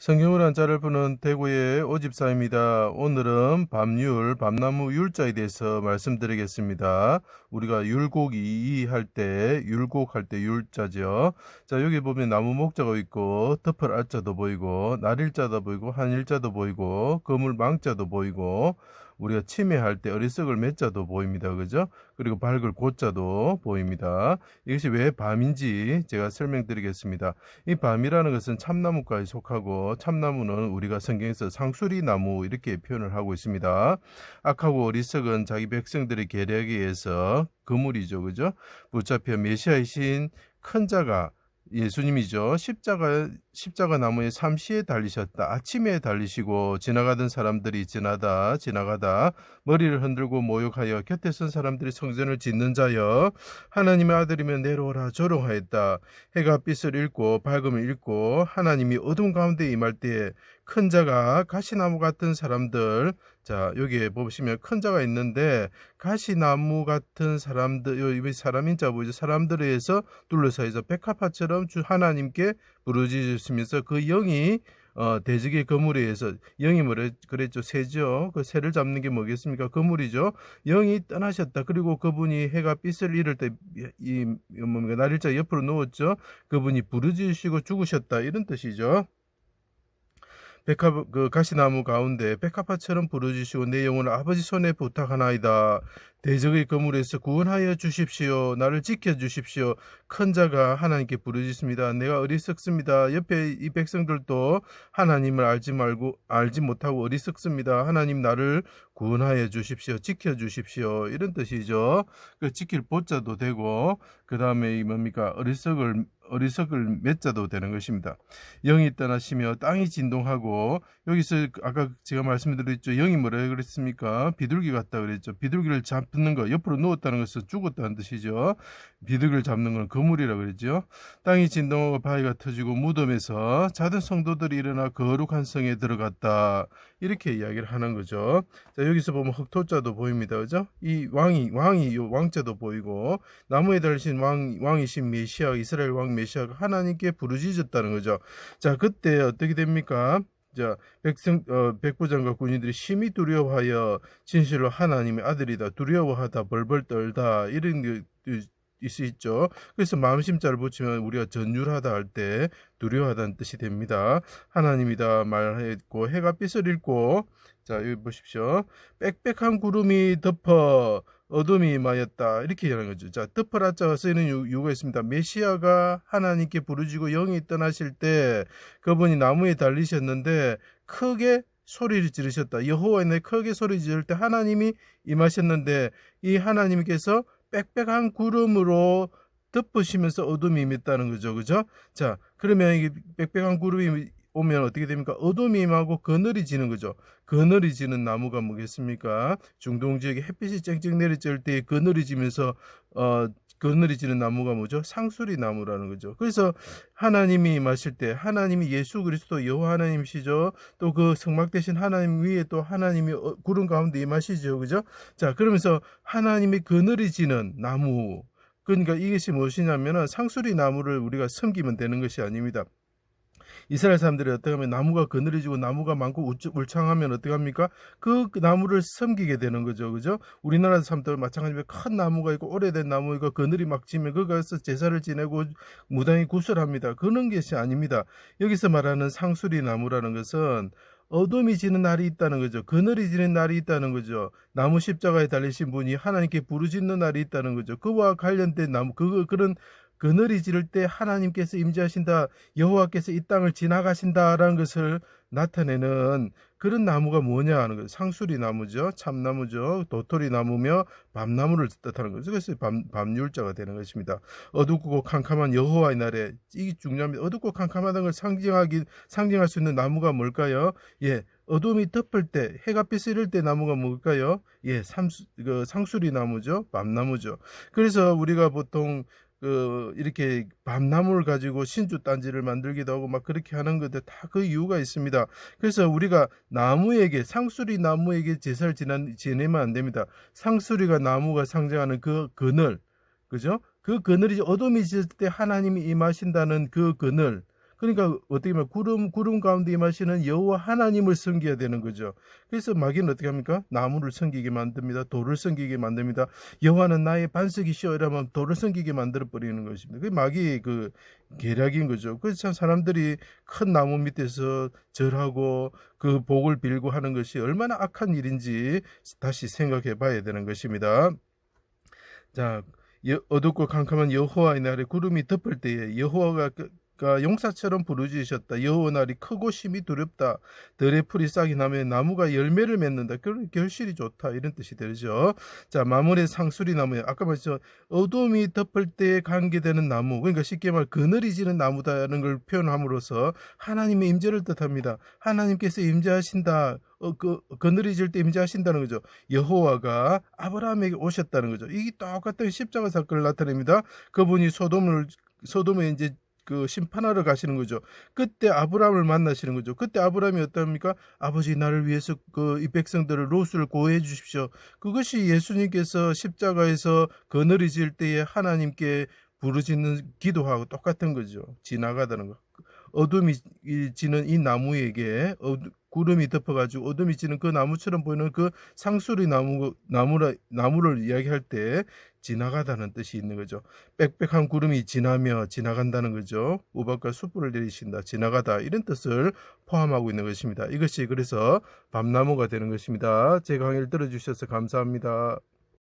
성경을 한자를 푸는 대구의 오집사입니다. 오늘은 밤율, 밤나무 율자에 대해서 말씀드리겠습니다. 우리가 율곡이 할 때, 율곡할 때 율자죠. 자, 여기 보면 나무 목자가 있고, 덮을 알자도 보이고, 날일자도 보이고, 한일자도 보이고, 거물 망자도 보이고, 우리가 치매할 때 어리석을 맺자도 보입니다. 그죠? 그리고 밝을 고자도 보입니다. 이것이 왜 밤인지 제가 설명드리겠습니다. 이 밤이라는 것은 참나무과에 속하고, 참나무는 우리가 성경에서 상수리나무 이렇게 표현을 하고 있습니다. 악하고 어리석은 자기 백성들의 계략에 의해서 그물이죠, 그죠? 붙잡혀 메시아이신 큰 자가 예수님이죠. 십자가 나무에 삼시에 달리셨다. 아침에 달리시고 지나가던 사람들이 지나가다 머리를 흔들고 모욕하여 곁에 선 사람들이 성전을 짓는 자여 하나님의 아들이면 내려오라 조롱하였다. 해가 빛을 잃고 밝음을 잃고 하나님이 어둠 가운데 임할 때에 큰 자가 가시나무 같은 사람들, 자 여기에 보시면 큰 자가 있는데 가시나무 같은 사람들, 요 사람인 자 보이죠? 사람들에 의해서 둘러싸여 있어 백합화처럼 주 하나님께 부르짖으시면서 그 영이 대적의 거물에 의해서, 영이 뭐래 그랬죠? 새죠. 그 새를 잡는 게 뭐겠습니까? 거물이죠. 영이 떠나셨다. 그리고 그분이 해가 빛을 잃을 때 이 뭡니까 날일자 옆으로 누웠죠. 그분이 부르짖으시고 죽으셨다, 이런 뜻이죠. 그 가시나무 가운데 백합화처럼 부르짖으시고 내 영혼을 아버지 손에 부탁하나이다. 대적의 거물에서 구원하여 주십시오. 나를 지켜주십시오. 큰 자가 하나님께 부르짖습니다. 내가 어리석습니다. 옆에 이 백성들도 하나님을 알지 못하고 어리석습니다. 하나님 나를 구원하여 주십시오. 지켜주십시오. 이런 뜻이죠. 그 지킬 보자도 되고, 그 다음에 이 뭡니까 어리석을 맺자도 되는 것입니다. 영이 떠나시며 땅이 진동하고, 여기서 아까 제가 말씀드렸죠. 영이 뭐라 그랬습니까? 비둘기 같다 그랬죠. 비둘기를 잡는 거, 옆으로 누웠다는 것은 죽었다는 뜻이죠. 비둘기를 잡는 건 거물이라 그랬죠. 땅이 진동하고 바위가 터지고 무덤에서 자던 성도들이 일어나 거룩한 성에 들어갔다. 이렇게 이야기를 하는 거죠. 자, 여기서 보면 흑토자도 보입니다. 그죠? 이 왕이 요 왕자도 보이고, 나무에 달리신 왕이신 메시아, 이스라엘 왕 메시아가 하나님께 부르짖었다는 거죠. 자, 그때 어떻게 됩니까? 자, 백부장과 군인들이 심히 두려워하여 진실로 하나님의 아들이다, 두려워하다, 벌벌 떨다, 이런 게 있죠. 그래서 마음심자를 붙이면 우리가 전율하다 할 때 두려워하다는 뜻이 됩니다. 하나님이다 말했고, 해가 빛을 잃고, 자 여기 보십시오. 빽빽한 구름이 덮어 어둠이 임하였다, 이렇게 얘기하는 거죠. 자, 덮어라자가 쓰이는 이유가 있습니다. 메시아가 하나님께 부르짖고 영이 떠나실 때 그분이 나무에 달리셨는데 크게 소리를 지르셨다. 여호와의 내 크게 소리 지를 때 하나님이 임하셨는데, 이 하나님께서 빽빽한 구름으로 덮으시면서 어둠이 임했다는 거죠. 그죠? 자, 그러면 이 빽빽한 구름이 오면 어떻게 됩니까? 어둠이 임하고 그늘이 지는 거죠. 그늘이 지는 나무가 뭐겠습니까? 중동 지역에 햇빛이 쨍쨍 내리쬐을 때 그늘이 지면서 그늘이 지는 나무가 뭐죠? 상수리 나무라는 거죠. 그래서 하나님이 임하실 때, 하나님이 예수 그리스도 여호와 하나님이시죠. 또 그 성막 대신 하나님 위에 또 하나님이 구름 가운데 임하시죠. 그죠? 자, 그러면서 하나님이 그늘이 지는 나무, 그러니까 이것이 무엇이냐면은 상수리 나무를 우리가 섬기면 되는 것이 아닙니다. 이스라엘 사람들이 어떻게 하면 나무가 그늘이지고 나무가 많고 울창하면 어떻게 합니까? 그 나무를 섬기게 되는 거죠. 그죠? 우리나라 사람들 마찬가지로 큰 나무가 있고 오래된 나무가 그늘이 막 지면 거기서 제사를 지내고 무당이 구슬합니다. 그런 것이 아닙니다. 여기서 말하는 상수리 나무라는 것은 어둠이 지는 날이 있다는 거죠. 그늘이 지는 날이 있다는 거죠. 나무 십자가에 달리신 분이 하나님께 부르짖는 날이 있다는 거죠. 그와 관련된 나무, 그런 그늘이 지를 때 하나님께서 임재하신다, 여호와께서 이 땅을 지나가신다라는 것을 나타내는 그런 나무가 뭐냐 하는 거예요. 상수리 나무죠. 참나무죠. 도토리 나무며 밤나무를 뜻하는 거죠. 그래서 밤율자가 되는 것입니다. 어둡고 캄캄한 여호와의 날에, 이게 중요합니다. 어둡고 캄캄하다는 걸 상징할 수 있는 나무가 뭘까요? 예, 어둠이 덮을 때, 해가 빛을 잃을 때 나무가 뭘까요? 예, 상수리 나무죠. 밤나무죠. 그래서 우리가 보통 이렇게 밤나무를 가지고 신주 단지를 만들기도 하고 막 그렇게 하는 것들 다 그 이유가 있습니다. 그래서 우리가 상수리 나무에게 제사를 지내면 안 됩니다. 상수리가 나무가 상징하는 그 그늘, 그죠? 그 그늘이 어둠이 있을 때 하나님이 임하신다는 그 그늘, 그러니까 어떻게 보면 구름 가운데 임하시는 여호와 하나님을 섬겨야 되는 거죠. 그래서 마귀는 어떻게 합니까? 나무를 섬기게 만듭니다. 돌을 섬기게 만듭니다. 여호와는 나의 반석이시여 이러면 돌을 섬기게 만들어 버리는 것입니다. 그게 마귀의 그 계략인 거죠. 그래서 참 사람들이 큰 나무 밑에서 절하고 그 복을 빌고 하는 것이 얼마나 악한 일인지 다시 생각해 봐야 되는 것입니다. 자, 어둡고 캄캄한 여호와의 날에 구름이 덮을 때에 여호와가 용사처럼 부르짖으셨다. 여호와 날이 크고 심히 두렵다. 들의 풀이 싹이 나면 나무가 열매를 맺는다. 결실이 좋다. 이런 뜻이 되죠. 자, 마물의 상수리 나무에 아까 말했죠. 어둠이 덮을 때에 관계되는 나무. 그러니까 쉽게 말 그늘이 지는 나무다라는 걸 표현함으로써 하나님의 임재를 뜻합니다. 하나님께서 임재하신다. 그늘이 질 때 임재하신다는 거죠. 여호와가 아브라함에게 오셨다는 거죠. 이게 똑같은 십자가 사건을 나타냅니다. 그분이 소돔에 이제 그 심판하러 가시는 거죠. 그때 아브라함을 만나시는 거죠. 그때 아브라함이 어떻습니까? 아버지 나를 위해서 이 백성들을 롯을 고해 주십시오. 그것이 예수님께서 십자가에서 그늘이 질 때에 하나님께 부르짖는 기도하고 똑같은 거죠. 지나가다는 거. 어둠이 지는 이 나무에게 구름이 덮어가지고 어둠이 지는 그 나무처럼 보이는 그 상수리 나무를 이야기할 때 지나가다는 뜻이 있는 거죠. 빽빽한 구름이 지나간다는 거죠. 우박과 숯불을 내리신다, 지나가다 이런 뜻을 포함하고 있는 것입니다. 이것이 그래서 밤나무가 되는 것입니다. 제 강의를 들어주셔서 감사합니다.